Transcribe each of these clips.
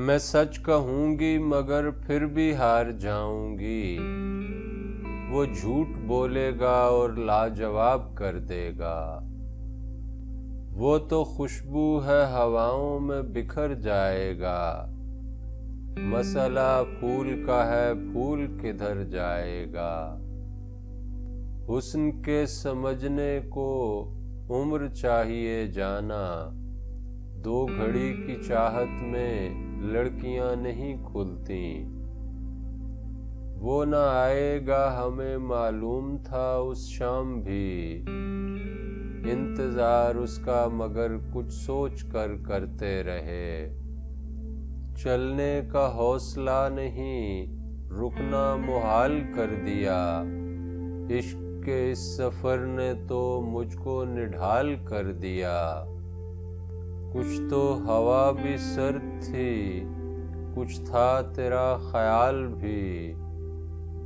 میں سچ کہوں گی مگر پھر بھی ہار جاؤں گی، وہ جھوٹ بولے گا اور لاجواب کر دے گا۔ وہ تو خوشبو ہے ہواؤں میں بکھر جائے گا، مسئلہ پھول کا ہے پھول کدھر جائے گا۔ حسن کے سمجھنے کو عمر چاہیے جانا، دو گھڑی کی چاہت میں لڑکیاں نہیں کھلتی۔ وہ نہ آئے گا ہمیں معلوم تھا اس شام بھی، انتظار اس کا مگر کچھ سوچ کر کرتے رہے۔ چلنے کا حوصلہ نہیں رکنا محال کر دیا، عشق کے اس سفر نے تو مجھ کو نڈھال کر دیا۔ کچھ تو ہوا بھی سرد تھی، کچھ تھا تیرا خیال بھی،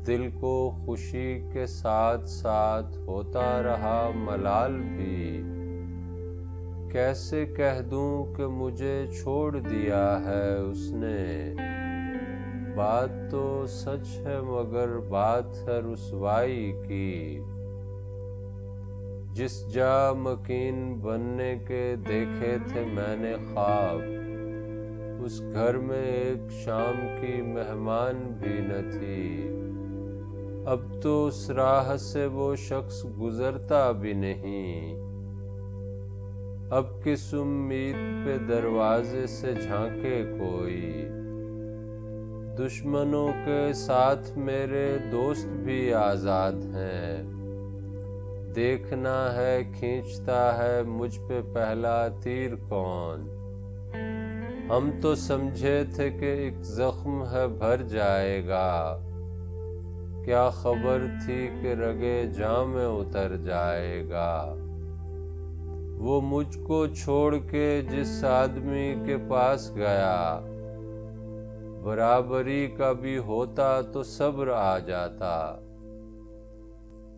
دل کو خوشی کے ساتھ ساتھ ہوتا رہا ملال بھی۔ کیسے کہہ دوں کہ مجھے چھوڑ دیا ہے اس نے، بات تو سچ ہے مگر بات ہے رسوائی کی۔ جس جا مکین بننے کے دیکھے تھے میں نے خواب، اس گھر میں ایک شام کی مہمان بھی نہ تھی۔ اب تو اس راہ سے وہ شخص گزرتا بھی نہیں، اب کس امید پہ دروازے سے جھانکے کوئی۔ دشمنوں کے ساتھ میرے دوست بھی آزاد ہیں، دیکھنا ہے کھینچتا ہے مجھ پہ پہلا تیر کون۔ ہم تو سمجھے تھے کہ ایک زخم ہے بھر جائے گا، کیا خبر تھی کہ رگے جاں میں اتر جائے گا۔ وہ مجھ کو چھوڑ کے جس آدمی کے پاس گیا، برابری کا بھی ہوتا تو صبر آ جاتا۔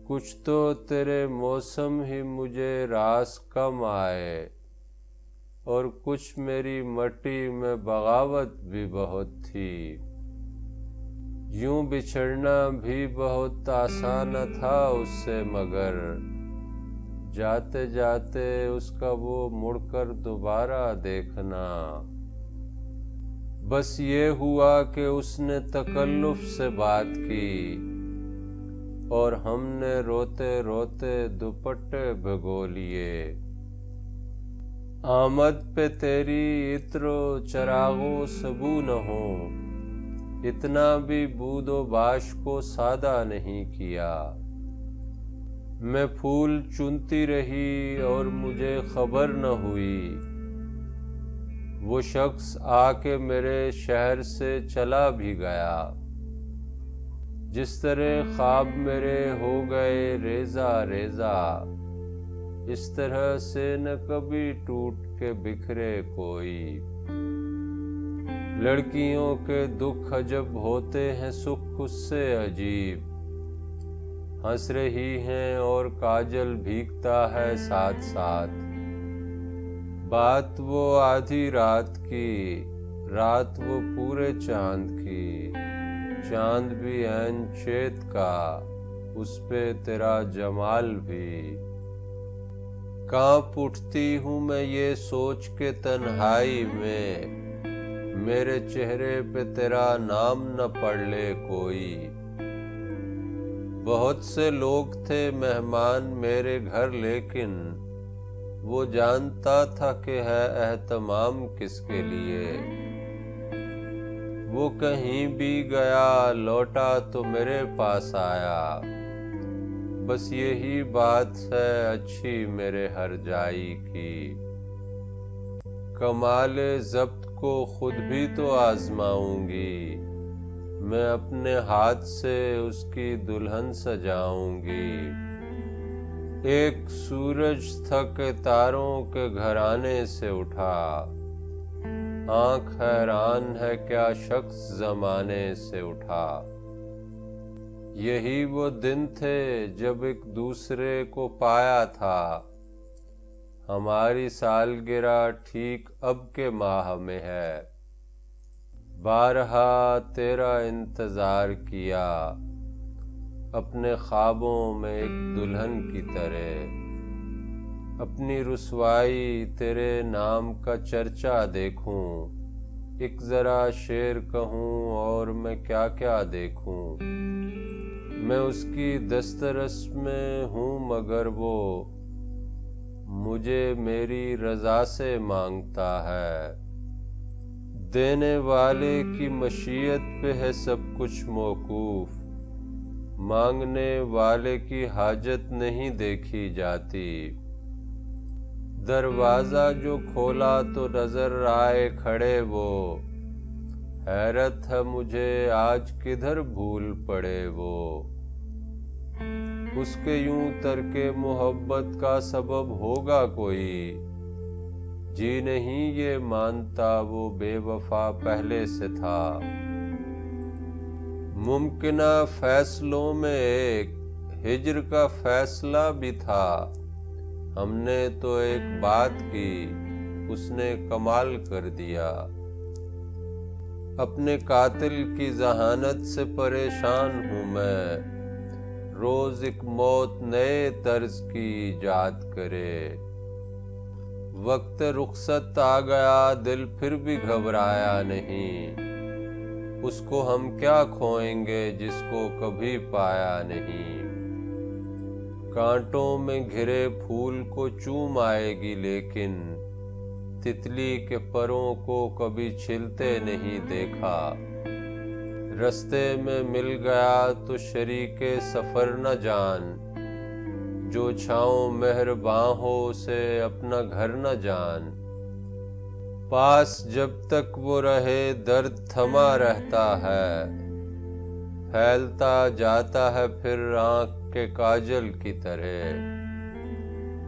کچھ تو تیرے موسم ہی مجھے راس کم آئے، اور کچھ میری مٹی میں بغاوت بھی بہت تھی۔ یوں بچھڑنا بھی بہت آسان تھا اس سے مگر، جاتے جاتے اس کا وہ مڑ کر دوبارہ دیکھنا۔ بس یہ ہوا کہ اس نے تکلف سے بات کی، اور ہم نے روتے روتے دوپٹے بھگو لیے۔ آمد پہ تیری عطر و چراغ و سبو نہ ہو، اتنا بھی بود و باش کو سادہ نہیں کیا۔ میں پھول چنتی رہی اور مجھے خبر نہ ہوئی، وہ شخص آ کے میرے شہر سے چلا بھی گیا۔ جس طرح خواب میرے ہو گئے ریزہ ریزہ، اس طرح سے نہ کبھی ٹوٹ کے بکھرے کوئی۔ لڑکیوں کے دکھ عجب ہوتے ہیں سکھ اس سے عجیب، ہنس رہی ہیں اور کاجل بھیگتا ہے ساتھ ساتھ۔ بات وہ آدھی رات کی، رات وہ پورے چاند کی، چاند بھی عین چیت کا، اس پہ تیرا جمال بھی۔ کانپ اٹھتی ہوں میں یہ سوچ کے تنہائی میں، میرے چہرے پہ تیرا نام نہ پڑھ لے کوئی۔ بہت سے لوگ تھے مہمان میرے گھر لیکن، وہ جانتا تھا کہ ہے اہتمام کس کے لیے۔ وہ کہیں بھی گیا لوٹا تو میرے پاس آیا، بس یہی بات ہے اچھی میرے ہر جائی کی۔ کمال ضبط کو خود بھی تو آزماؤں گی، میں اپنے ہاتھ سے اس کی دلہن سجاؤں گی۔ ایک سورج تھا کہ تاروں کے گھرانے سے اٹھا، آنکھ حیران ہے کیا شخص زمانے سے اٹھا۔ یہی وہ دن تھے جب ایک دوسرے کو پایا تھا، ہماری سالگرہ ٹھیک اب کے ماہ میں ہے۔ بارہا تیرا انتظار کیا اپنے خوابوں میں ایک دلہن کی طرح، اپنی رسوائی تیرے نام کا چرچا دیکھوں، ایک ذرا شعر کہوں اور میں کیا کیا دیکھوں۔ میں اس کی دسترس میں ہوں مگر وہ مجھے میری رضا سے مانگتا ہے۔ دینے والے کی مشیت پہ ہے سب کچھ موقوف، مانگنے والے کی حاجت نہیں دیکھی جاتی۔ دروازہ جو کھولا تو نظر آئے کھڑے وہ، حیرت ہے مجھے آج کدھر بھول پڑے وہ۔ اس کے یوں ترک محبت کا سبب ہوگا کوئی، جی نہیں یہ مانتا وہ بے وفا پہلے سے تھا۔ ممکنہ فیصلوں میں ایک ہجر کا فیصلہ بھی تھا، ہم نے تو ایک بات کی اس نے کمال کر دیا۔ اپنے قاتل کی ذہانت سے پریشان ہوں میں، روز ایک موت نئے طرز کی ایجاد کرے۔ وقت رخصت آ گیا دل پھر بھی گھبرایا نہیں، اس کو ہم کیا کھوئیں گے جس کو کبھی پایا نہیں۔ کانٹوں میں گھرے پھول کو چوم آئے گی لیکن تتلی کے پروں کو کبھی چھلتے نہیں دیکھا۔ رستے میں مل گیا تو شریک سفر نہ جان، جو چھاؤں مہرباں ہو اسے اپنا گھر نہ جان۔ پاس جب تک وہ رہے درد تھما رہتا ہے، پھیلتا جاتا ہے پھر آنکھ کے کاجل کی طرح۔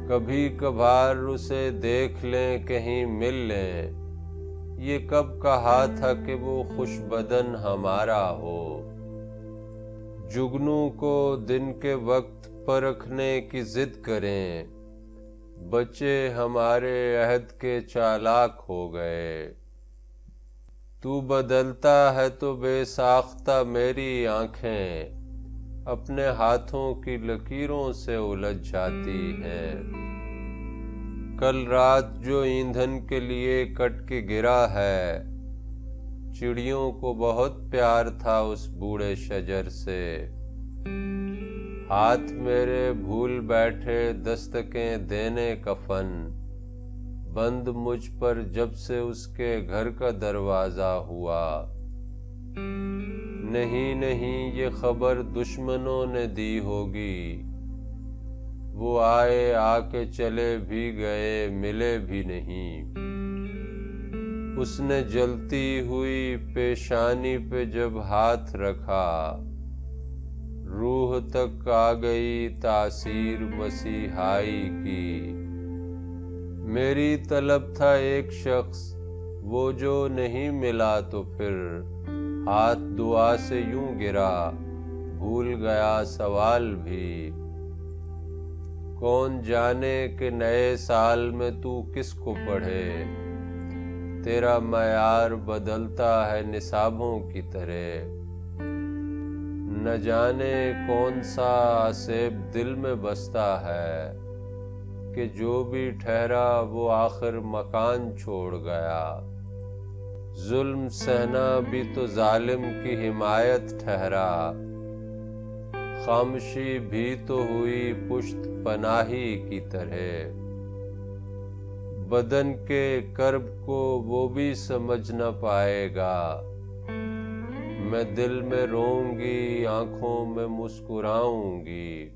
کبھی کبھار اسے دیکھ لیں کہیں مل لیں، یہ کب کہا تھا کہ وہ خوش بدن ہمارا ہو۔ جگنو کو دن کے وقت پرکھنے کی ضد کریں، بچے ہمارے عہد کے چالاک ہو گئے۔ تو بدلتا ہے تو بے ساختہ میری آنکھیں اپنے ہاتھوں کی لکیروں سے الجھ جاتی ہیں۔ کل رات جو ایندھن کے لیے کٹ کے گرا ہے، چڑیوں کو بہت پیار تھا اس بوڑھے شجر سے۔ ہاتھ میرے بھول بیٹھے دستکیں دینے کفن، بند مجھ پر جب سے اس کے گھر کا دروازہ ہوا۔ نہیں یہ خبر دشمنوں نے دی ہوگی، وہ آئے آ کے چلے بھی گئے ملے بھی نہیں۔ اس نے جلتی ہوئی پیشانی پہ جب ہاتھ رکھا، روح تک آ گئی تاثیر مسیحائی کی۔ میری طلب تھا ایک شخص وہ جو نہیں ملا تو پھر ہاتھ دعا سے یوں گرا، بھول گیا سوال بھی۔ کون جانے کہ نئے سال میں تو کس کو پڑھے، تیرا معیار بدلتا ہے نصابوں کی طرح۔ نہ جانے کون سا عصیب دل میں بستا ہے کہ جو بھی ٹھہرا وہ آخر مکان چھوڑ گیا۔ ظلم سہنا بھی تو ظالم کی حمایت ٹھہرا، خاموشی بھی تو ہوئی پشت پناہی کی طرح۔ بدن کے کرب کو وہ بھی سمجھ نہ پائے گا، میں دل میں روں گی آنکھوں میں مسکراؤں گی۔